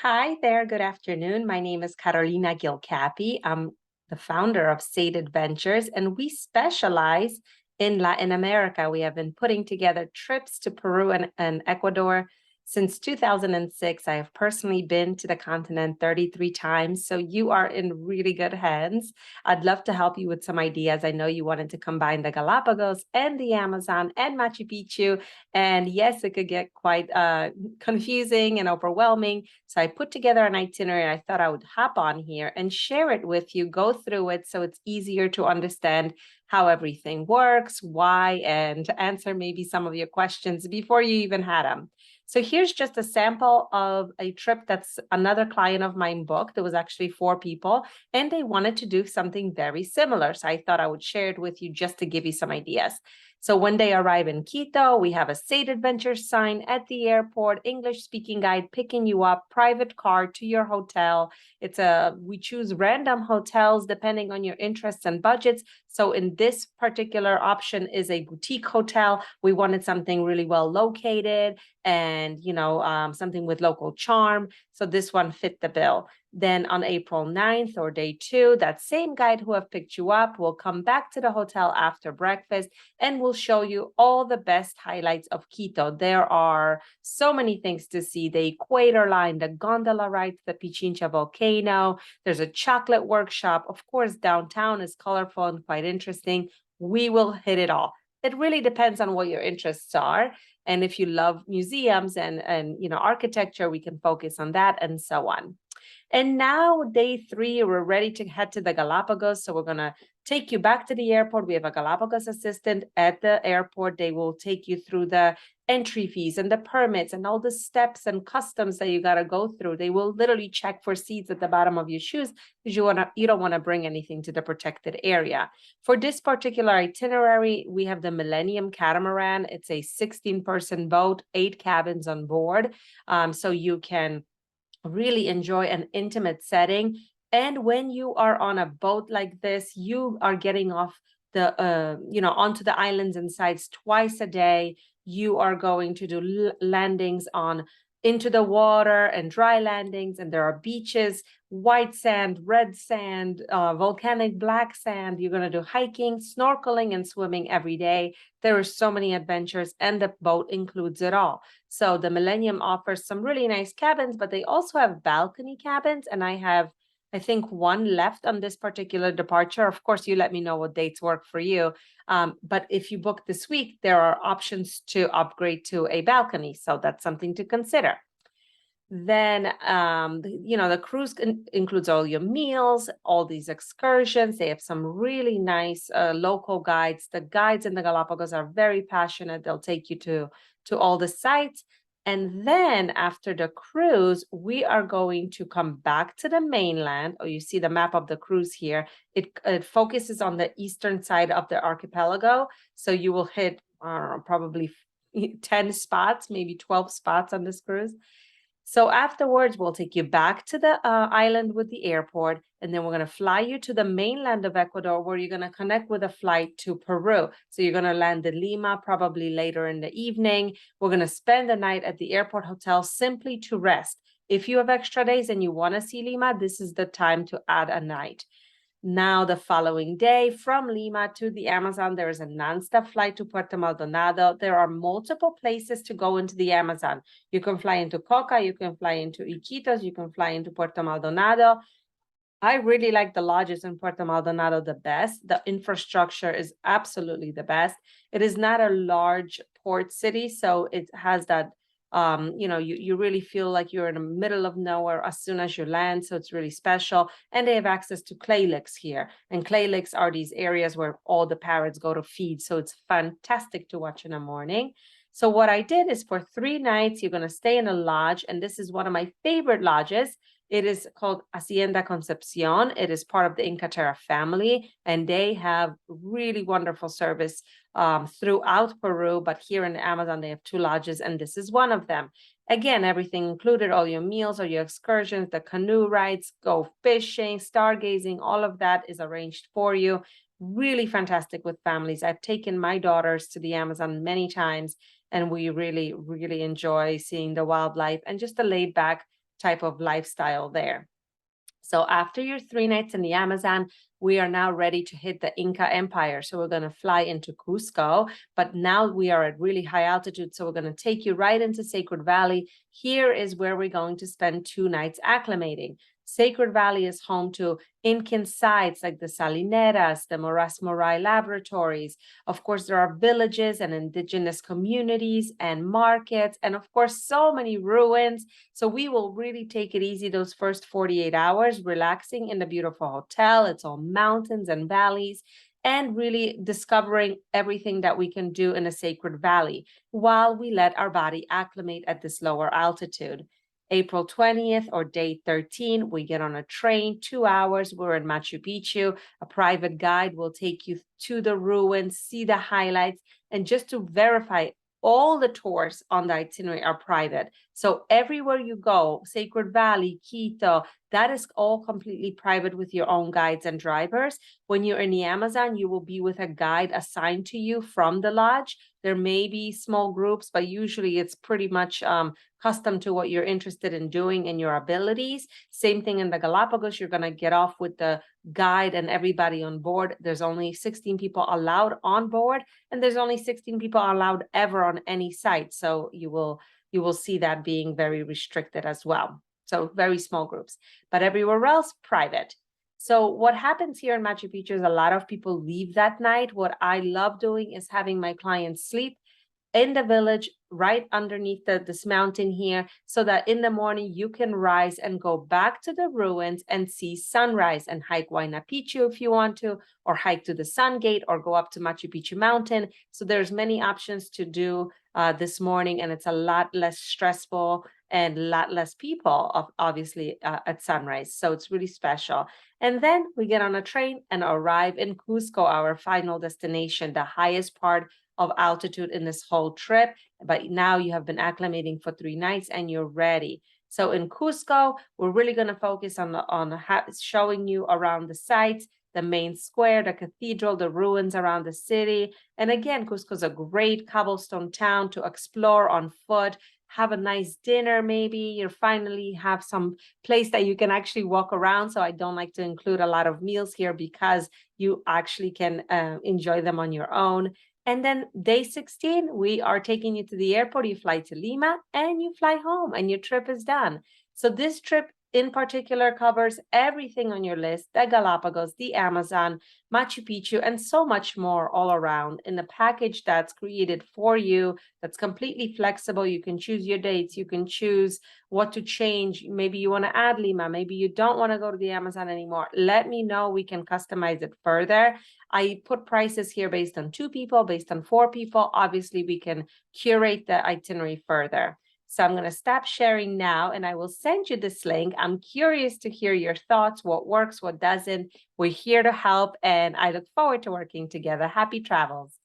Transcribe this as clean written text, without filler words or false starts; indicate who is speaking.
Speaker 1: Hi there, good afternoon. My name is Carolina Gilcapi. I'm the founder of Sade Adventures, and we specialize in Latin America. We have been putting together trips to Peru and Ecuador since 2006. I have personally been to the continent 33 times, so you are in really good hands. I'd love to help you with some ideas. I know you wanted to combine the Galapagos and the Amazon and Machu Picchu, and yes, it could get quite confusing and overwhelming. So I put together an itinerary. I thought I would hop on here and share it with you, go through it so it's easier to understand how everything works, why, and to answer maybe some of your questions before you even had them. So here's just a sample of a trip that's another client of mine booked. There was actually 4 people, and they wanted to do something very similar. So I thought I would share it with you just to give you some ideas. So when they arrive in Quito, we have a State Adventure sign at the airport, English speaking guide picking you up, private car to your hotel. We choose random hotels depending on your interests and budgets. So in this particular option is a boutique hotel. We wanted something really well located and, something with local charm. So this one fit the bill. Then on April 9th or day 2, that same guide who have picked you up will come back to the hotel after breakfast and will show you all the best highlights of Quito. There are so many things to see: the equator line, the gondola ride, the Pichincha volcano. There's a chocolate workshop. Of course, downtown is colorful and quite interesting. We will hit it all. It really depends on what your interests are. And if you love museums and architecture, we can focus on that and so on. And now, day 3, we're ready to head to the Galapagos. So we're going to take you back to the airport. We have a Galapagos assistant at the airport. They will take you through the entry fees and the permits and all the steps and customs that you got to go through. They will literally check for seeds at the bottom of your shoes because you don't want to bring anything to the protected area. For this particular itinerary, we have the Millennium Catamaran. It's a 16-person boat, 8 cabins on board. So you can really enjoy an intimate setting. And when you are on a boat like this, you are getting off onto the islands and sites twice a day. You are going to do landings on into the water and dry landings, and there are beaches, white sand, red sand, volcanic black sand. You're going to do hiking, snorkeling, and swimming every day. There are so many adventures, and the boat includes it all. So the Millennium offers some really nice cabins, but they also have balcony cabins, and I think, 1 left on this particular departure. Of course, you let me know what dates work for you. But if you book this week, there are options to upgrade to a balcony. So that's something to consider. Then, the cruise includes all your meals, all these excursions. They have some really nice local guides. The guides in the Galapagos are very passionate. They'll take you to all the sites. And then after the cruise, we are going to come back to the mainland. Oh, you see the map of the cruise here. It focuses on the eastern side of the archipelago. So you will hit, I don't know, probably 10 spots, maybe 12 spots on this cruise. So afterwards, we'll take you back to the island with the airport, and then we're going to fly you to the mainland of Ecuador, where you're going to connect with a flight to Peru. So you're going to land in Lima probably later in the evening. We're going to spend the night at the airport hotel simply to rest. If you have extra days and you want to see Lima, this is the time to add a night. Now, the following day from Lima to the Amazon, there is a nonstop flight to Puerto Maldonado. There are multiple places to go into the Amazon. You can fly into Coca, you can fly into Iquitos, you can fly into Puerto Maldonado. I really like the lodges in Puerto Maldonado the best. The infrastructure is absolutely the best. It is not a large port city, so it has that you really feel like you're in the middle of nowhere as soon as you land. So it's really special. And they have access to clay licks here. And clay licks are these areas where all the parrots go to feed. So it's fantastic to watch in the morning. So what I did is, for 3 nights, you're going to stay in a lodge. And this is one of my favorite lodges. It is called Hacienda Concepcion. It is part of the Inca Terra family, and they have really wonderful service throughout Peru. But here in the Amazon, they have 2 lodges, and this is one of them. Again, everything included, all your meals or your excursions, the canoe rides, go fishing, stargazing, all of that is arranged for you. Really fantastic with families. I've taken my daughters to the Amazon many times, and we really, really enjoy seeing the wildlife and just the laid back type of lifestyle there. So after your 3 nights in the Amazon, we are now ready to hit the Inca Empire. So we're going to fly into Cusco, but now we are at really high altitude. So we're going to take you right into Sacred Valley. Here is where we're going to spend 2 nights acclimating. Sacred Valley is home to Incan sites like the Salineras, the Moras Morai laboratories. Of course, there are villages and indigenous communities and markets, and of course, so many ruins. So we will really take it easy those first 48 hours, relaxing in the beautiful hotel. It's all mountains and valleys, and really discovering everything that we can do in a Sacred Valley while we let our body acclimate at this lower altitude. April 20th or day 13, we get on a train, 2 hours. We're in Machu Picchu. A private guide will take you to the ruins, see the highlights, and just to verify, all the tours on the itinerary are private. So everywhere you go, Sacred Valley, Quito, that is all completely private with your own guides and drivers. When you're in the Amazon, you will be with a guide assigned to you from the lodge. There may be small groups, but usually it's pretty much custom to what you're interested in doing and your abilities. Same thing in the Galapagos, you're going to get off with the guide and everybody on board. There's only 16 people allowed on board, and there's only 16 people allowed ever on any site. So you will see that being very restricted as well. So very small groups, but everywhere else, private. So what happens here in Machu Picchu is a lot of people leave that night. What I love doing is having my clients sleep in the village right underneath this mountain here, so that in the morning you can rise and go back to the ruins and see sunrise and hike Huayna Picchu if you want to, or hike to the Sun Gate, or go up to Machu Picchu Mountain. So there's many options to do this morning, and it's a lot less stressful and a lot less people, obviously, at sunrise. So it's really special. And then we get on a train and arrive in Cusco, our final destination, the highest part of altitude in this whole trip. But now you have been acclimating for 3 nights and you're ready. So in Cusco, we're really going to focus on showing you around the sites, the main square, the cathedral, the ruins around the city. And again, Cusco is a great cobblestone town to explore on foot. Have a nice dinner, maybe you finally have some place that you can actually walk around. So I don't like to include a lot of meals here because you actually can enjoy them on your own. And then day 16, we are taking you to the airport. You fly to Lima and you fly home and your trip is done. So this trip in particular covers everything on your list: the Galapagos, the Amazon, Machu Picchu, and so much more all around in a package that's created for you, that's completely flexible. You can choose your dates. You can choose what to change. Maybe you want to add Lima. Maybe you don't want to go to the Amazon anymore. Let me know. We can customize it further. I put prices here based on 2 people, based on 4 people. Obviously, we can curate the itinerary further. So I'm going to stop sharing now, and I will send you this link. I'm curious to hear your thoughts, what works, what doesn't. We're here to help, and I look forward to working together. Happy travels.